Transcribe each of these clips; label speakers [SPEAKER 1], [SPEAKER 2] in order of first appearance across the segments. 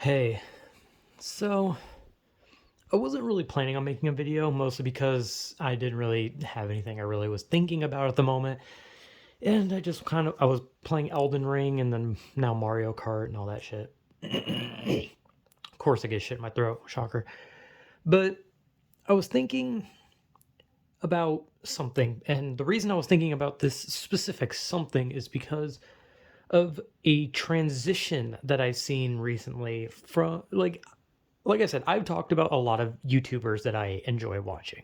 [SPEAKER 1] Hey, so I wasn't really planning on making a video, mostly because I didn't really have anything I really was thinking about at the moment. And I was playing Elden Ring and then now Mario Kart and all that shit. Of course, I get shit in my throat, shocker. But I was thinking about something, and the reason I was thinking about this specific something is because of a transition that I've seen recently from like I said, I've talked about a lot of YouTubers that I enjoy watching.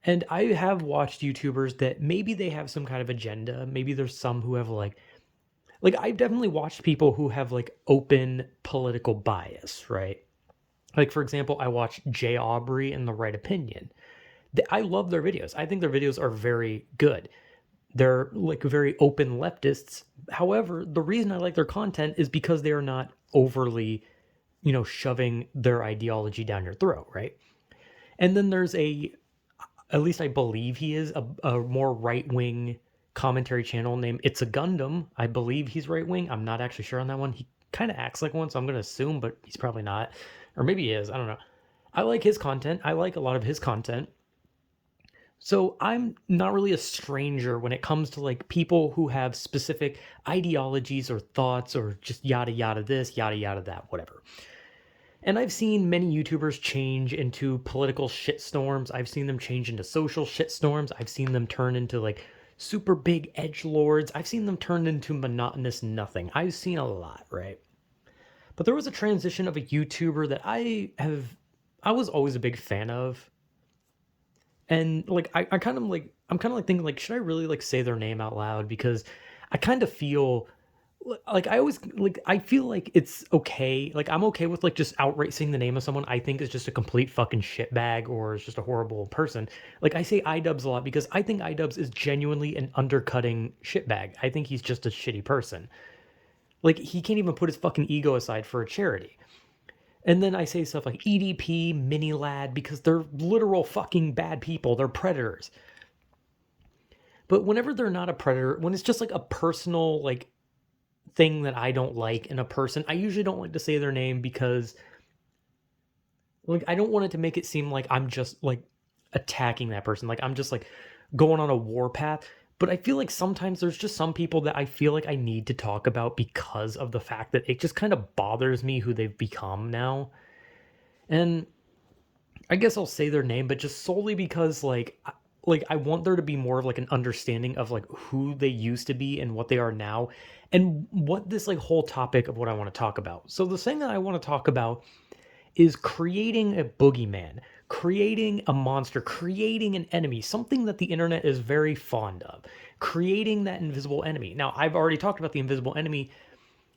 [SPEAKER 1] And I have watched YouTubers that maybe they have some kind of agenda. Maybe there's some who have like I've definitely watched people who have like open political bias, right? Like for example, I watched Jay Aubrey and The Right Opinion. I love their videos. I think their videos are very good. They're like very open leftists. However, the reason I like their content is because they are not overly, shoving their ideology down your throat, right? And then there's at least I believe he is a more right wing commentary channel named It's a Gundam. I believe he's right wing. I'm not actually sure on that one. He kind of acts like one, so I'm going to assume, but he's probably not. Or maybe he is. I don't know. I like his content. I like a lot of his content. So I'm not really a stranger when it comes to like people who have specific ideologies or thoughts or just yada yada this, yada yada that, whatever. And I've seen many YouTubers change into political shitstorms. I've seen them change into social shitstorms. I've seen them turn into like super big edge lords. I've seen them turn into monotonous nothing. I've seen a lot, right? But there was a transition of a YouTuber that I was always a big fan of. And like I kind of like I'm kind of like thinking like should I really like say their name out loud because I kind of feel like I always like I feel like it's okay. Like I'm okay with like just outright saying the name of someone I think is just a complete fucking shitbag or is just a horrible person. Like I say iDubbbz a lot because I think iDubbbz is genuinely an undercutting shitbag. I think he's just a shitty person. Like he can't even put his fucking ego aside for a charity. And then I say stuff like EDP, Mini Lad, because they're literal fucking bad people. They're predators. But whenever they're not a predator, when it's just like a personal like thing that I don't like in a person, I usually don't like to say their name because like I don't want it to make it seem like I'm just like attacking that person. Like I'm just like going on a warpath. But I feel like sometimes there's just some people that I feel like I need to talk about because of the fact that it just kind of bothers me who they've become now. And I guess I'll say their name, but just solely because like I want there to be more of like an understanding of like who they used to be and what they are now and what this like whole topic of what I want to talk about. So the thing that I want to talk about is creating a boogeyman, creating a monster, creating an enemy, something that the internet is very fond of, creating that invisible enemy. Now, I've already talked about the invisible enemy.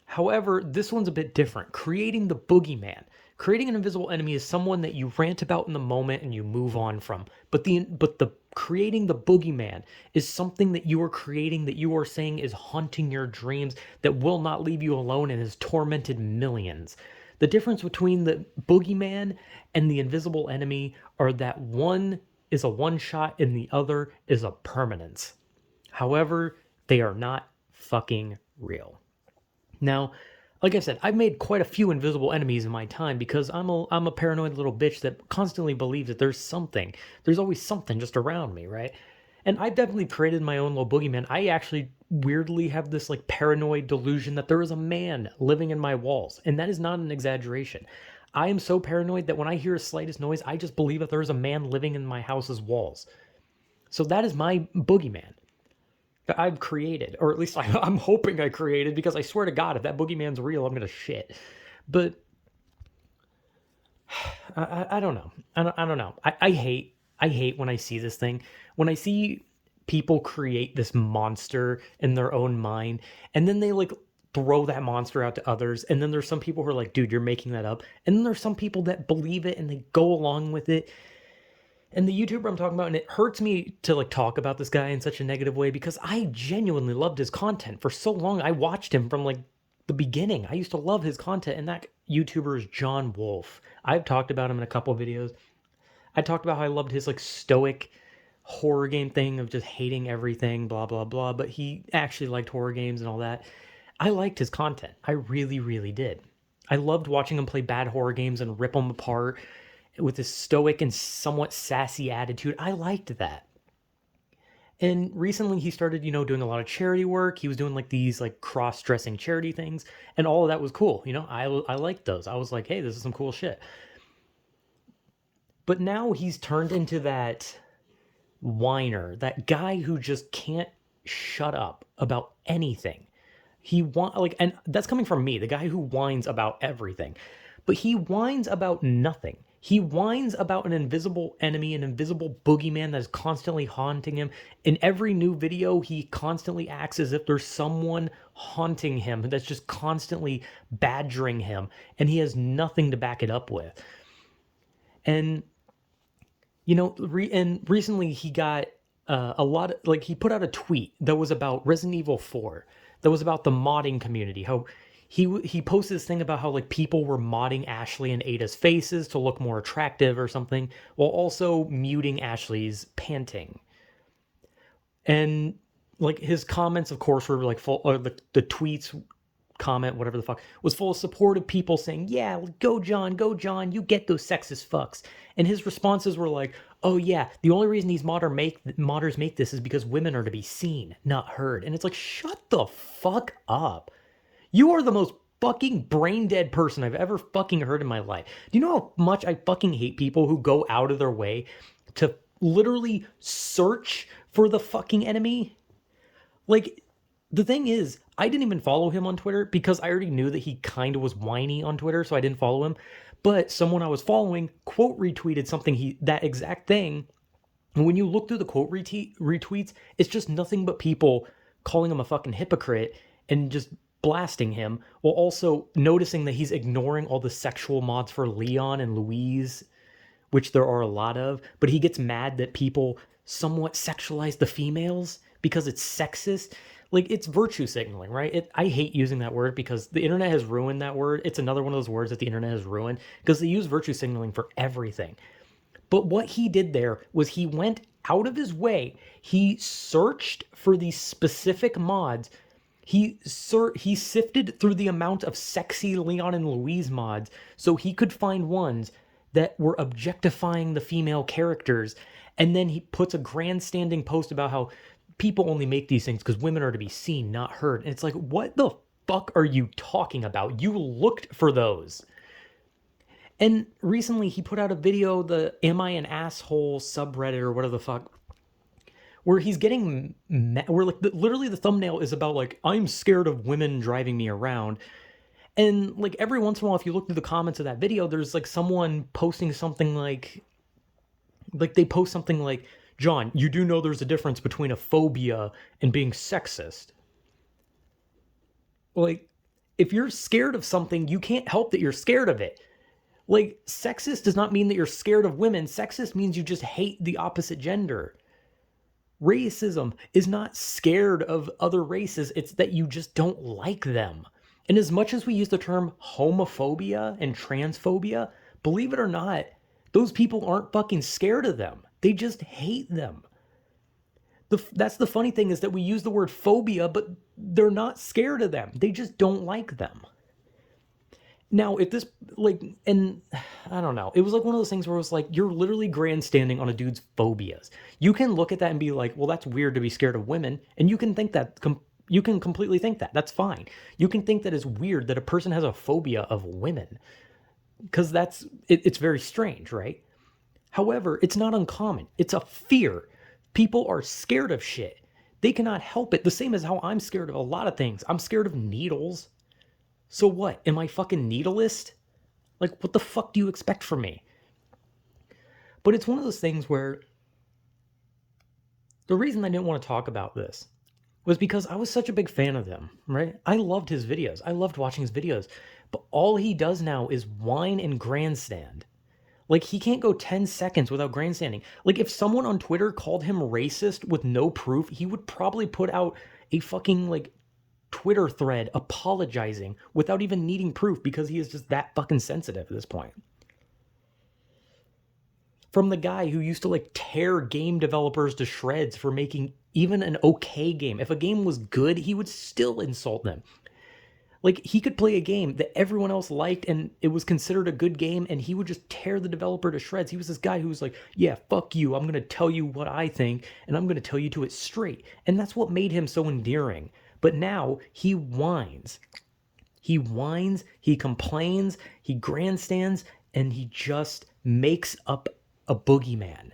[SPEAKER 1] However, this one's a bit different. Creating the boogeyman. Creating an invisible enemy is someone that you rant about in the moment and you move on from. But the creating the boogeyman is something that you are creating that you are saying is haunting your dreams that will not leave you alone and has tormented millions. The difference between the boogeyman and the invisible enemy are that one is a one shot and the other is a permanence. However, they are not fucking real. Now, like I said, I've made quite a few invisible enemies in my time because I'm a paranoid little bitch that constantly believes that there's always something just around me, right? And I've definitely created my own little boogeyman. I actually weirdly have this like paranoid delusion that there is a man living in my walls, and that is not an exaggeration. I am so paranoid that when I hear a slightest noise, I just believe that there is a man living in my house's walls. So that is my boogeyman that I've created, or at least I'm hoping I created, because I swear to God, if that boogeyman's real, I'm gonna shit. But I don't know. I don't know. I hate when I see this thing. When I see people create this monster in their own mind, and then they like throw that monster out to others, and then there's some people who are like, dude, you're making that up. And then there's some people that believe it and they go along with it. And the YouTuber I'm talking about, and it hurts me to like talk about this guy in such a negative way because I genuinely loved his content for so long. I watched him from like the beginning. I used to love his content, and that YouTuber is John Wolf. I've talked about him in a couple of videos. I talked about how I loved his like stoic horror game thing of just hating everything, blah blah blah. But he actually liked horror games and all that. I liked his content. I really, really did. I loved watching him play bad horror games and rip them apart with his stoic and somewhat sassy attitude. I liked that. And recently he started, doing a lot of charity work. He was doing like these like cross-dressing charity things, and all of that was cool. I liked those. I was like, hey, this is some cool shit. But now he's turned into that whiner, that guy who just can't shut up about anything. And that's coming from me, the guy who whines about everything. But he whines about nothing. He whines about an invisible enemy, an invisible boogeyman that is constantly haunting him. In every new video, he constantly acts as if there's someone haunting him that's just constantly badgering him, and he has nothing to back it up with. And and recently he got a lot of, like, he put out a tweet that was about Resident Evil 4, that was about the modding community. How he posted this thing about how like people were modding Ashley and Ada's faces to look more attractive or something, while also muting Ashley's panting. And like his comments, of course, were like full, or the tweets comment, whatever the fuck, was full of supportive people saying, yeah, go John, you get those sexist fucks. And his responses were like, oh yeah, the only reason these modders make this is because women are to be seen, not heard. And it's like, shut the fuck up. You are the most fucking brain dead person I've ever fucking heard in my life. Do you know how much I fucking hate people who go out of their way to literally search for the fucking enemy? Like, the thing is, I didn't even follow him on Twitter because I already knew that he kind of was whiny on Twitter, so I didn't follow him. But someone I was following quote retweeted something, that exact thing. And when you look through the quote retweets, it's just nothing but people calling him a fucking hypocrite and just blasting him, while also noticing that he's ignoring all the sexual mods for Leon and Louise, which there are a lot of. But he gets mad that people somewhat sexualize the females because it's sexist. Like, it's virtue signaling, right? I hate using that word because the internet has ruined that word. It's another one of those words that the internet has ruined because they use virtue signaling for everything. But what he did there was he went out of his way. He searched for these specific mods. He sifted through the amount of sexy Leon and Louise mods so he could find ones that were objectifying the female characters. And then he puts a grandstanding post about how people only make these things because women are to be seen, not heard. And it's like, what the fuck are you talking about? You looked for those. And recently he put out a video, the Am I an Asshole subreddit or whatever the fuck, where he's getting where like literally the thumbnail is about like, I'm scared of women driving me around. And like every once in a while, if you look through the comments of that video, there's like someone posting something like they post something like, John, you do know there's a difference between a phobia and being sexist. Like, if you're scared of something, you can't help that you're scared of it. Like, sexist does not mean that you're scared of women. Sexist means you just hate the opposite gender. Racism is not scared of other races. It's that you just don't like them. And as much as we use the term homophobia and transphobia, believe it or not, those people aren't fucking scared of them. They just hate them. That's the funny thing, is that we use the word phobia, but they're not scared of them. They just don't like them. Now, if this, like, and I don't know, it was like one of those things where it was like, you're literally grandstanding on a dude's phobias. You can look at that and be like, well, that's weird to be scared of women. And you can think that, you can completely think that. That's fine. You can think that it's weird that a person has a phobia of women. Because it's very strange, right? However, it's not uncommon. It's a fear. People are scared of shit. They cannot help it. The same as how I'm scared of a lot of things. I'm scared of needles. So what? Am I fucking needleist? Like, what the fuck do you expect from me? But it's one of those things where the reason I didn't want to talk about this was because I was such a big fan of him, right? I loved his videos. I loved watching his videos. But all he does now is whine and grandstand. Like, he can't go 10 seconds without grandstanding. Like, if someone on Twitter called him racist with no proof, he would probably put out a fucking, like, Twitter thread apologizing without even needing proof, because he is just that fucking sensitive at this point. From the guy who used to, like, tear game developers to shreds for making even an okay game. If a game was good, he would still insult them. Like, he could play a game that everyone else liked and it was considered a good game, and he would just tear the developer to shreds. He was this guy who was like, yeah, fuck you. I'm going to tell you what I think, and I'm going to tell you to it straight. And that's what made him so endearing. But now he whines. He whines, he complains, he grandstands, and he just makes up a boogeyman.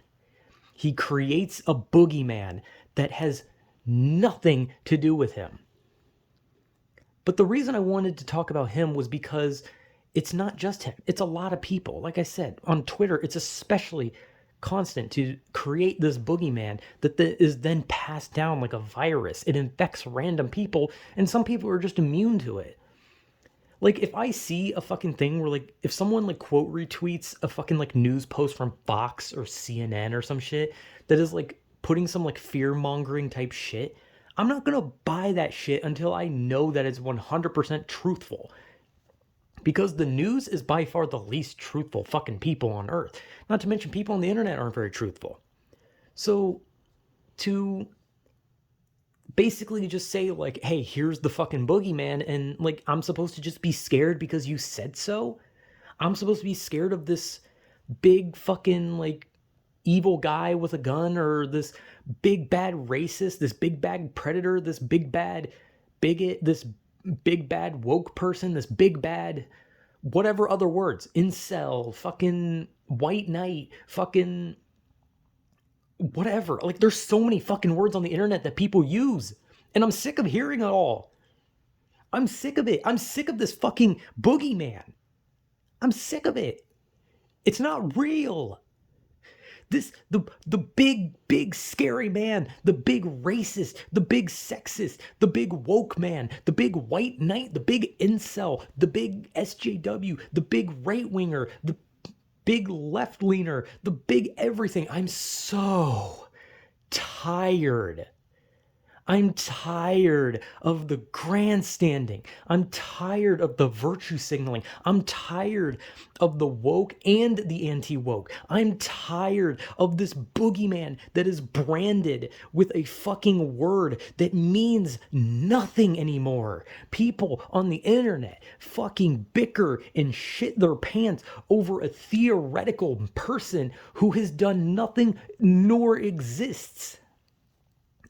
[SPEAKER 1] He creates a boogeyman that has nothing to do with him. But the reason I wanted to talk about him was because it's not just him. It's a lot of people. Like I said, on Twitter, it's especially constant to create this boogeyman that is then passed down like a virus. It infects random people, and some people are just immune to it. Like, if I see a fucking thing where, like, if someone, like, quote retweets a fucking, like, news post from Fox or CNN or some shit that is, like, putting some, like, fear-mongering type shit, I'm not gonna buy that shit until I know that it's 100% truthful. Because the news is by far the least truthful fucking people on earth. Not to mention, people on the internet aren't very truthful. So, to basically just say, like, hey, here's the fucking boogeyman, and, like, I'm supposed to just be scared because you said so? I'm supposed to be scared of this big fucking, like, evil guy with a gun, or this big bad racist, this big bad predator, this big bad bigot, this big bad woke person, this big bad whatever other words, incel, fucking white knight, fucking whatever. Like, there's so many fucking words on the internet that people use, and I'm sick of hearing it all. I'm sick of it. I'm sick of this fucking boogeyman. I'm sick of it. It's not real. The big scary man, the big racist, the big sexist, the big woke man, the big white knight, the big incel, the big SJW, the big right winger, the big left leaner, the big everything. I'm so tired. I'm tired of the grandstanding. I'm tired of the virtue signaling. I'm tired of the woke and the anti-woke. I'm tired of this boogeyman that is branded with a fucking word that means nothing anymore. People on the internet fucking bicker and shit their pants over a theoretical person who has done nothing nor exists.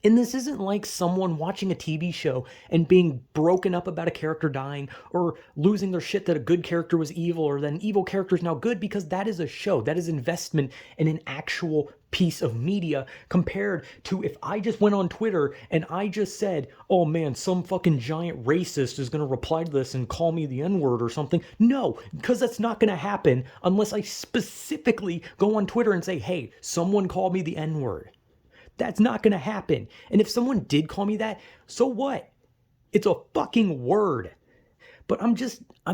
[SPEAKER 1] And this isn't like someone watching a TV show and being broken up about a character dying, or losing their shit that a good character was evil or that an evil character is now good, because that is a show. That is investment in an actual piece of media, compared to if I just went on Twitter and I just said, oh man, some fucking giant racist is going to reply to this and call me the N-word or something. No, because that's not going to happen unless I specifically go on Twitter and say, hey, someone called me the N-word. That's not going to happen. And if someone did call me that, so what? It's a fucking word. But I'm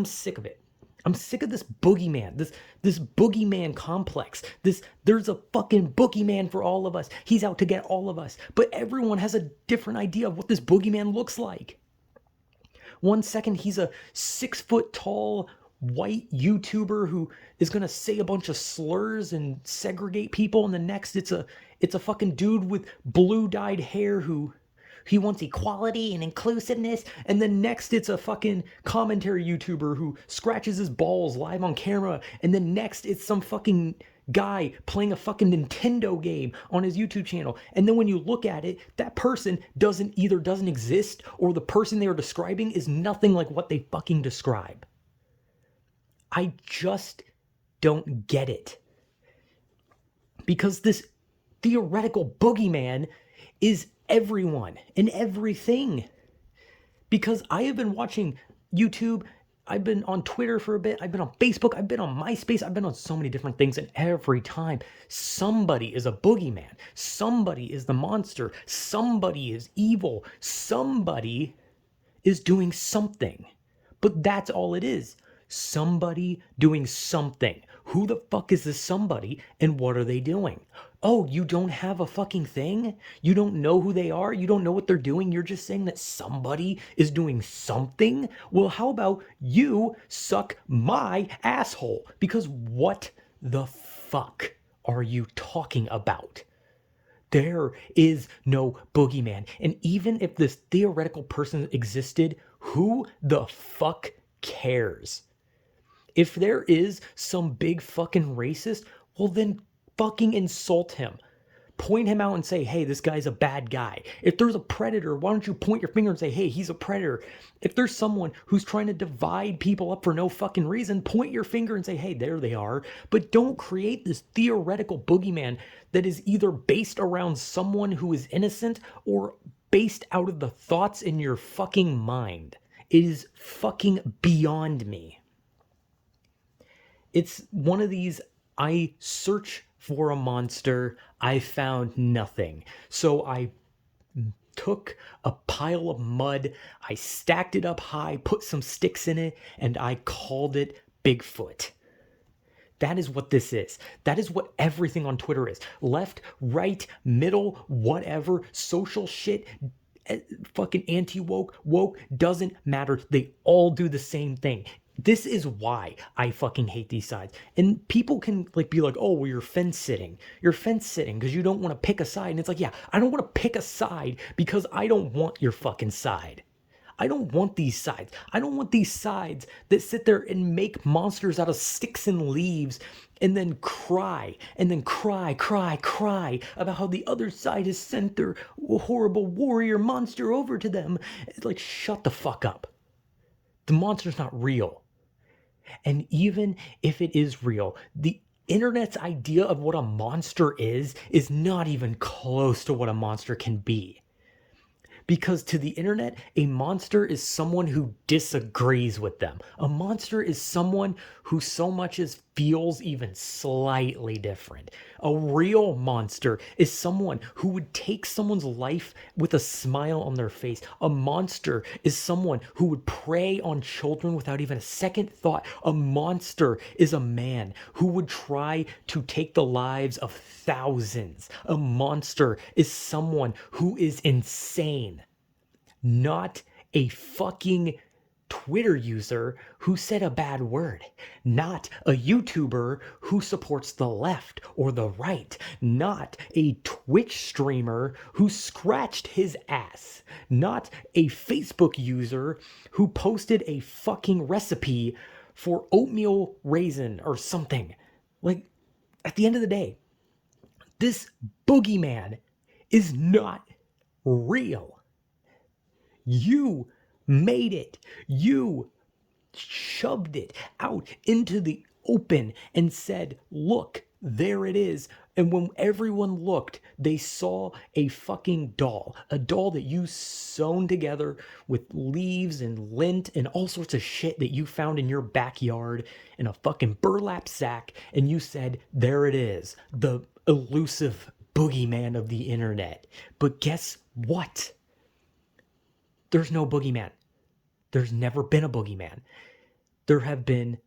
[SPEAKER 1] sick of it. I'm sick of this boogeyman, this boogeyman complex. There's a fucking boogeyman for all of us. He's out to get all of us. But everyone has a different idea of what this boogeyman looks like. One second, he's a 6-foot tall white YouTuber who is going to say a bunch of slurs and segregate people, and the next it's a fucking dude with blue dyed hair who he wants equality and inclusiveness, and then next it's a fucking commentary YouTuber who scratches his balls live on camera, and then next it's some fucking guy playing a fucking Nintendo game on his YouTube channel. And then when you look at it, that person doesn't exist, or the person they are describing is nothing like what they fucking describe. I just don't get it. Because this theoretical boogeyman is everyone and everything. Because I have been watching YouTube, I've been on Twitter for a bit, I've been on Facebook, I've been on MySpace, I've been on so many different things, and every time somebody is a boogeyman, somebody is the monster, somebody is evil, somebody is doing something. But that's all it is. Somebody doing something. Who the fuck is this somebody, and what are they doing? Oh, you don't have a fucking thing? You don't know who they are? You don't know what they're doing? You're just saying that somebody is doing something? Well, how about you suck my asshole? Because what the fuck are you talking about? There is no boogeyman. And even if this theoretical person existed, Who the fuck cares? If there is some big fucking racist, well then fucking insult him. Point him out and say, hey, this guy's a bad guy. If there's a predator, why don't you point your finger and say, hey, he's a predator? If there's someone who's trying to divide people up for no fucking reason, point your finger and say, hey, there they are. But don't create this theoretical boogeyman that is either based around someone who is innocent or based out of the thoughts in your fucking mind. It is fucking beyond me. It's one of these, I search for a monster, I found nothing. So I took a pile of mud, I stacked it up high, put some sticks in it, and I called it Bigfoot. That is what this is. That is what everything on Twitter is. Left, right, middle, whatever, social shit, fucking anti-woke, woke, doesn't matter. They all do the same thing. This is why I fucking hate these sides. And people can be like, oh, well, you're fence sitting. You're fence sitting because you don't want to pick a side. And it's like, yeah, I don't want to pick a side because I don't want your fucking side. I don't want these sides. I don't want these sides that sit there and make monsters out of sticks and leaves and then cry about how the other side has sent their horrible warrior monster over to them. It's like, shut the fuck up. The monster's not real. And even if it is real, the internet's idea of what a monster is not even close to what a monster can be. Because to the internet, a monster is someone who disagrees with them. A monster is someone who so much as feels even slightly different. A real monster is someone who would take someone's life with a smile on their face. A monster is someone who would prey on children without even a second thought. A monster is a man who would try to take the lives of thousands. A monster is someone who is insane. Not a fucking Twitter user who said a bad word. Not a YouTuber who supports the left or the right. Not a Twitch streamer who scratched his ass. Not a Facebook user who posted a fucking recipe for oatmeal raisin or something. At the end of the day, this boogeyman is not real. You made it. You shoved it out into the open and said, look, there it is. And when everyone looked, they saw a fucking doll, a doll that you sewn together with leaves and lint and all sorts of shit that you found in your backyard in a fucking burlap sack. And you said, there it is, the elusive boogeyman of the internet. But guess what? There's no boogeyman. There's never been a boogeyman. There have been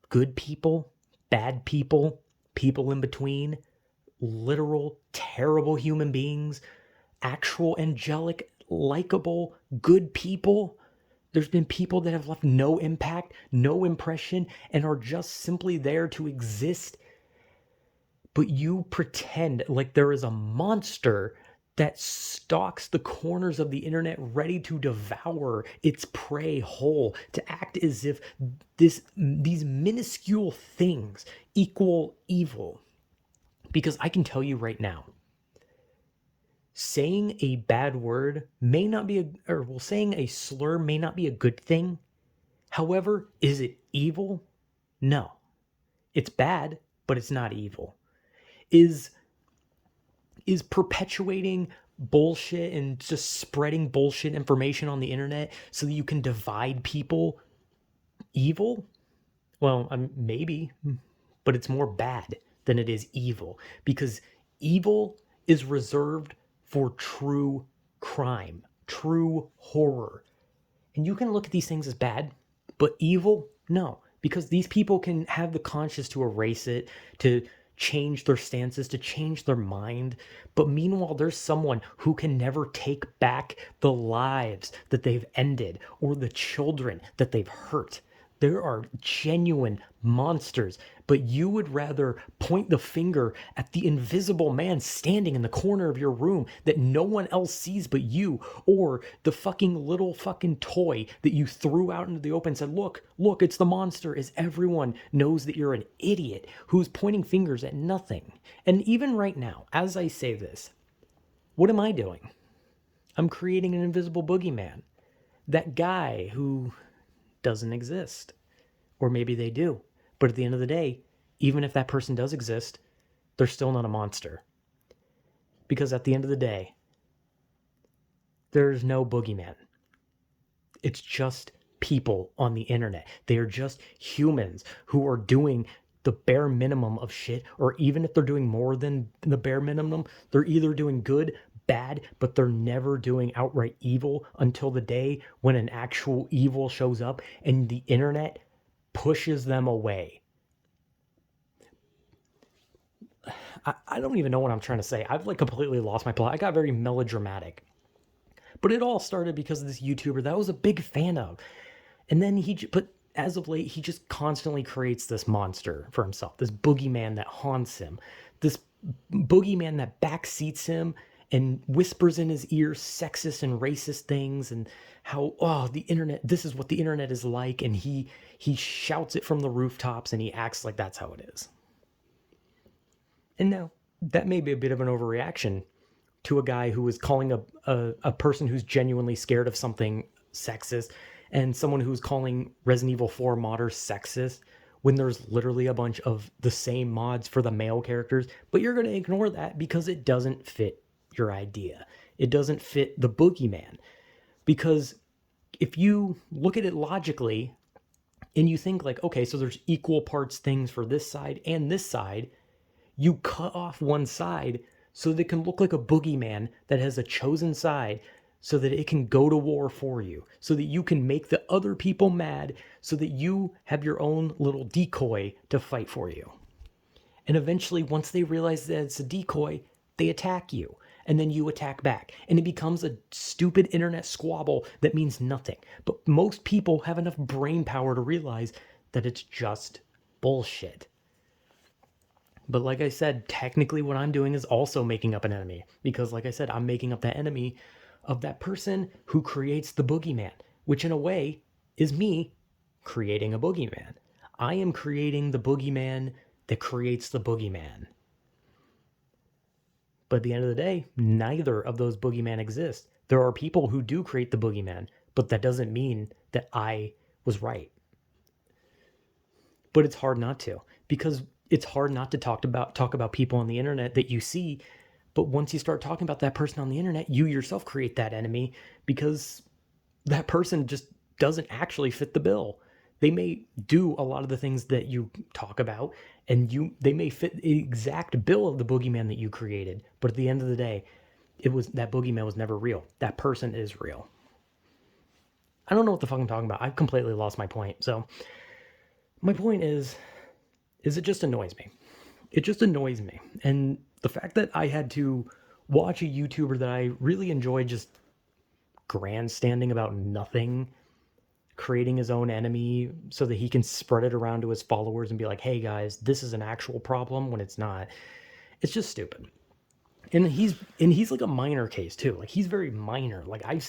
[SPEAKER 1] good people, bad people, people in between, literal, terrible human beings, actual angelic, likable, good people. There's been people that have left no impact, no impression, and are just simply there to exist. But you pretend like there is a monster that stalks the corners of the internet ready to devour its prey whole, to act as if these minuscule things equal evil. Because I can tell you right now, saying a bad word may not be saying a slur may not be a good thing. However, is it evil? No. It's bad, but it's not evil. Is perpetuating bullshit and just spreading bullshit information on the internet so that you can divide people evil? Well, maybe, but it's more bad than it is evil, because evil is reserved for true crime, true horror. And you can look at these things as bad, but evil, no, because these people can have the conscience to erase it, to change their stances, to change their mind. But meanwhile, there's someone who can never take back the lives that they've ended or the children that they've hurt. There are genuine monsters, but you would rather point the finger at the invisible man standing in the corner of your room that no one else sees but you, or the fucking little fucking toy that you threw out into the open and said, look, look, it's the monster, as everyone knows that you're an idiot who's pointing fingers at nothing. And even right now, as I say this, what am I doing? I'm creating an invisible boogeyman. That guy who doesn't exist. Or maybe they do. But at the end of the day, even if that person does exist, they're still not a monster. Because at the end of the day, there's no boogeyman. It's just people on the internet. They are just humans who are doing the bare minimum of shit, or even if they're doing more than the bare minimum, they're either doing good, bad, but they're never doing outright evil until the day when an actual evil shows up and the internet pushes them away. I don't even know what I'm trying to say. I've like completely lost my plot. I got very melodramatic. But it all started because of this YouTuber that I was a big fan of. And then but as of late, he just constantly creates this monster for himself, this boogeyman that haunts him, this boogeyman that backseats him and whispers in his ear sexist and racist things, and how, oh, the internet, this is what the internet is like, and he shouts it from the rooftops and he acts like that's how it is. And now that may be a bit of an overreaction to a guy who is calling a person who's genuinely scared of something sexist, and someone who's calling Resident Evil 4 modders sexist, when there's literally a bunch of the same mods for the male characters, but you're going to ignore that because it doesn't fit your idea. It doesn't fit the boogeyman. Because if you look at it logically and you think like, okay, so there's equal parts things for this side and this side, you cut off one side so that it can look like a boogeyman that has a chosen side, so that it can go to war for you, so that you can make the other people mad, so that you have your own little decoy to fight for you. And eventually, once they realize that it's a decoy, they attack you. And then you attack back. And it becomes a stupid internet squabble that means nothing. But most people have enough brain power to realize that it's just bullshit. But like I said, technically what I'm doing is also making up an enemy. Because like I said, I'm making up that enemy of that person who creates the boogeyman. Which in a way is me creating a boogeyman. I am creating the boogeyman that creates the boogeyman. But at the end of the day, neither of those boogeymen exist. There are people who do create the boogeyman, but that doesn't mean that I was right. But it's hard not to, because it's hard not to talk about people on the internet that you see, but once you start talking about that person on the internet, you yourself create that enemy, because that person just doesn't actually fit the bill. They may do a lot of the things that you talk about, and they may fit the exact bill of the boogeyman that you created, but at the end of the day, that boogeyman was never real. That person is real. I don't know what the fuck I'm talking about. I've completely lost my point. So my point is it just annoys me. It just annoys me. And the fact that I had to watch a YouTuber that I really enjoyed just grandstanding about nothing, creating his own enemy so that he can spread it around to his followers and be like, hey guys, this is an actual problem, when it's not. It's just stupid. And he's like a minor case too. Like, he's very minor. Like, I've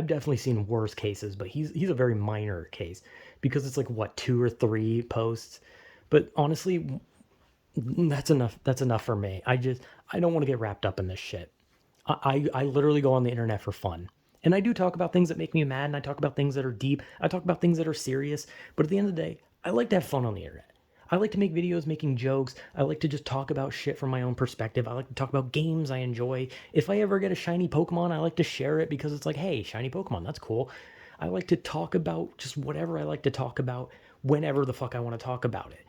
[SPEAKER 1] definitely seen worse cases, but he's a very minor case, because it's like, what, 2 or 3 posts. But honestly, that's enough for me. I don't want to get wrapped up in this shit. I literally go on the internet for fun. And I do talk about things that make me mad, and I talk about things that are deep. I talk about things that are serious. But at the end of the day, I like to have fun on the internet. I like to make videos making jokes. I like to just talk about shit from my own perspective. I like to talk about games I enjoy. If I ever get a shiny Pokemon, I like to share it, because it's like, hey, shiny Pokemon, that's cool. I like to talk about just whatever I like to talk about whenever the fuck I want to talk about it.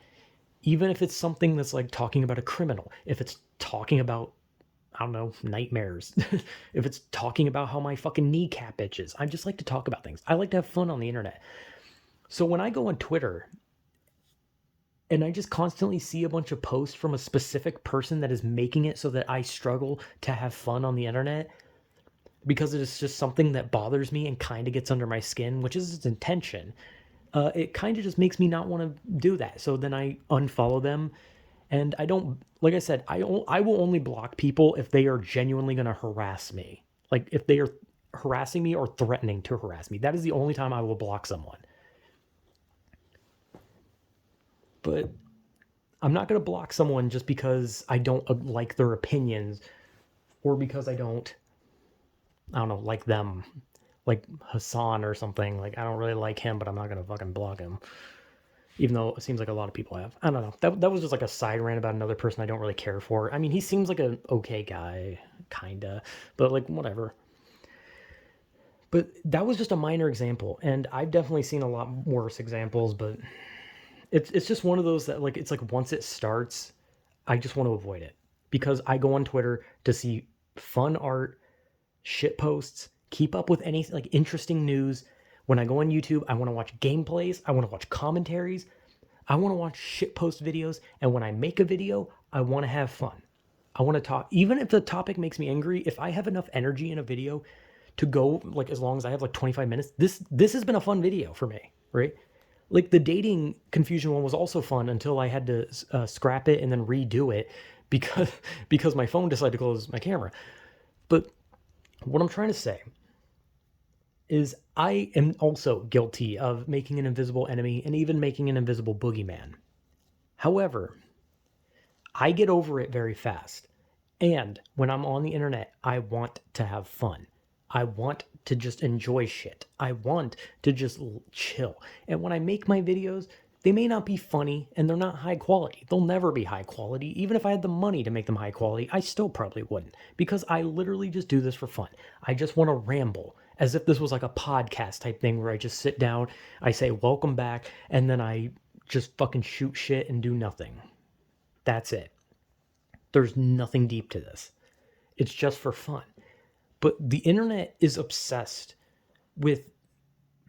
[SPEAKER 1] Even if it's something that's like talking about a criminal. If it's talking about, I don't know, nightmares. If it's talking about how my fucking kneecap itches. I just like to talk about things. I like to have fun on the internet. So when I go on Twitter and I just constantly see a bunch of posts from a specific person that is making it so that I struggle to have fun on the internet, because it is just something that bothers me and kind of gets under my skin, which is its intention. it kind of just makes me not want to do that. So then I unfollow them, and I don't, like I said, I will only block people if they are genuinely going to harass me. Like if they are harassing me or threatening to harass me. That is the only time I will block someone. But I'm not going to block someone just because I don't like their opinions or because I don't know, like them. Like Hassan or something. Like I don't really like him, but I'm not going to fucking block him. Even though it seems like a lot of people have. I don't know. That was just like a side rant about another person I don't really care for. I mean, he seems like an okay guy, kinda, but like whatever. But that was just a minor example, and I've definitely seen a lot worse examples. But it's just one of those that like it's like once it starts, I just want to avoid it because I go on Twitter to see fun art, shit posts, keep up with any like interesting news. When I go on YouTube, I want to watch gameplays, I want to watch commentaries, I want to watch shitpost videos, and when I make a video, I want to have fun. I want to talk, even if the topic makes me angry. If I have enough energy in a video to go like as long as I have like 25 minutes, this has been a fun video for me, right? Like the dating confusion one was also fun until I had to scrap it and then redo it because because my phone decided to close my camera. But what I'm trying to say is I am also guilty of making an invisible enemy and even making an invisible boogeyman. However, I get over it very fast. And when I'm on the internet, I want to have fun. I want to just enjoy shit. I want to just chill. And when I make my videos, they may not be funny and they're not high quality. They'll never be high quality. Even if I had the money to make them high quality, I still probably wouldn't because I literally just do this for fun. I just want to ramble as if this was like a podcast type thing where I just sit down, I say welcome back, and then I just fucking shoot shit and do nothing. That's it. There's nothing deep to this. It's just for fun. But the internet is obsessed with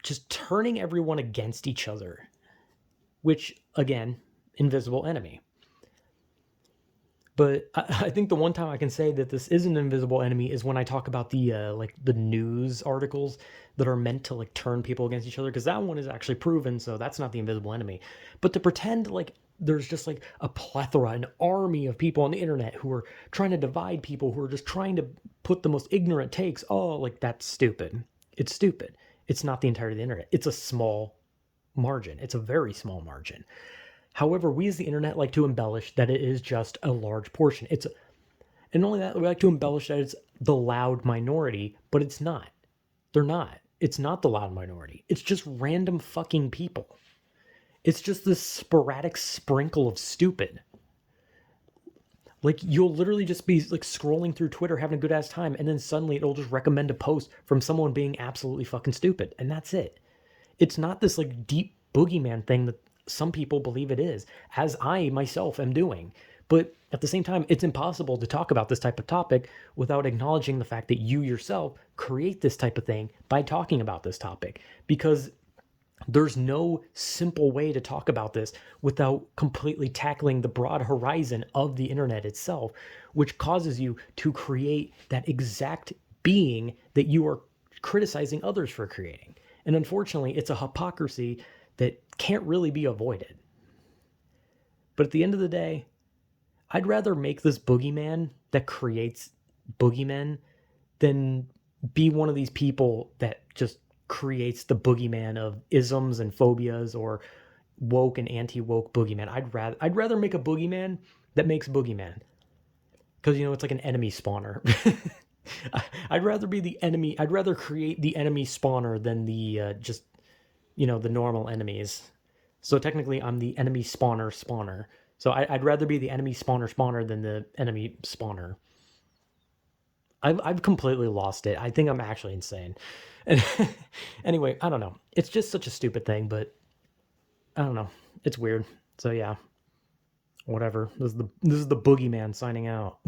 [SPEAKER 1] just turning everyone against each other, which, again, invisible enemy. But I think the one time I can say that this is an invisible enemy is when I talk about the like the news articles that are meant to like turn people against each other, because that one is actually proven, so that's not the invisible enemy. But to pretend like there's just like a plethora, an army of people on the internet who are trying to divide people, who are just trying to put the most ignorant takes, oh, like that's stupid. It's stupid. It's not the entirety of the internet. It's a small margin. It's a very small margin. However, we as the internet like to embellish that it is just a large portion. And only that, we like to embellish that it's the loud minority, but it's not. They're not. It's not the loud minority. It's just random fucking people. It's just this sporadic sprinkle of stupid. Like you'll literally just be like scrolling through Twitter having a good ass time, and then suddenly it'll just recommend a post from someone being absolutely fucking stupid, and that's it. It's not this like deep boogeyman thing that some people believe it is, as I myself am doing. But at the same time, it's impossible to talk about this type of topic without acknowledging the fact that you yourself create this type of thing by talking about this topic. Because there's no simple way to talk about this without completely tackling the broad horizon of the internet itself, which causes you to create that exact being that you are criticizing others for creating. And unfortunately, it's a hypocrisy that can't really be avoided. But at the end of the day, I'd rather make this boogeyman that creates boogeymen than be one of these people that just creates the boogeyman of isms and phobias or woke and anti-woke boogeyman. I'd rather make a boogeyman that makes boogeyman. Because, you know, it's like an enemy spawner. I'd rather be the enemy. I'd rather create the enemy spawner than the just, you know, the normal enemies. So technically I'm the enemy spawner. So I'd rather be the enemy spawner than the enemy spawner. I've completely lost it. I think I'm actually insane. And anyway, I don't know. It's just such a stupid thing, but I don't know. It's weird. So yeah, whatever. This is the boogeyman signing out.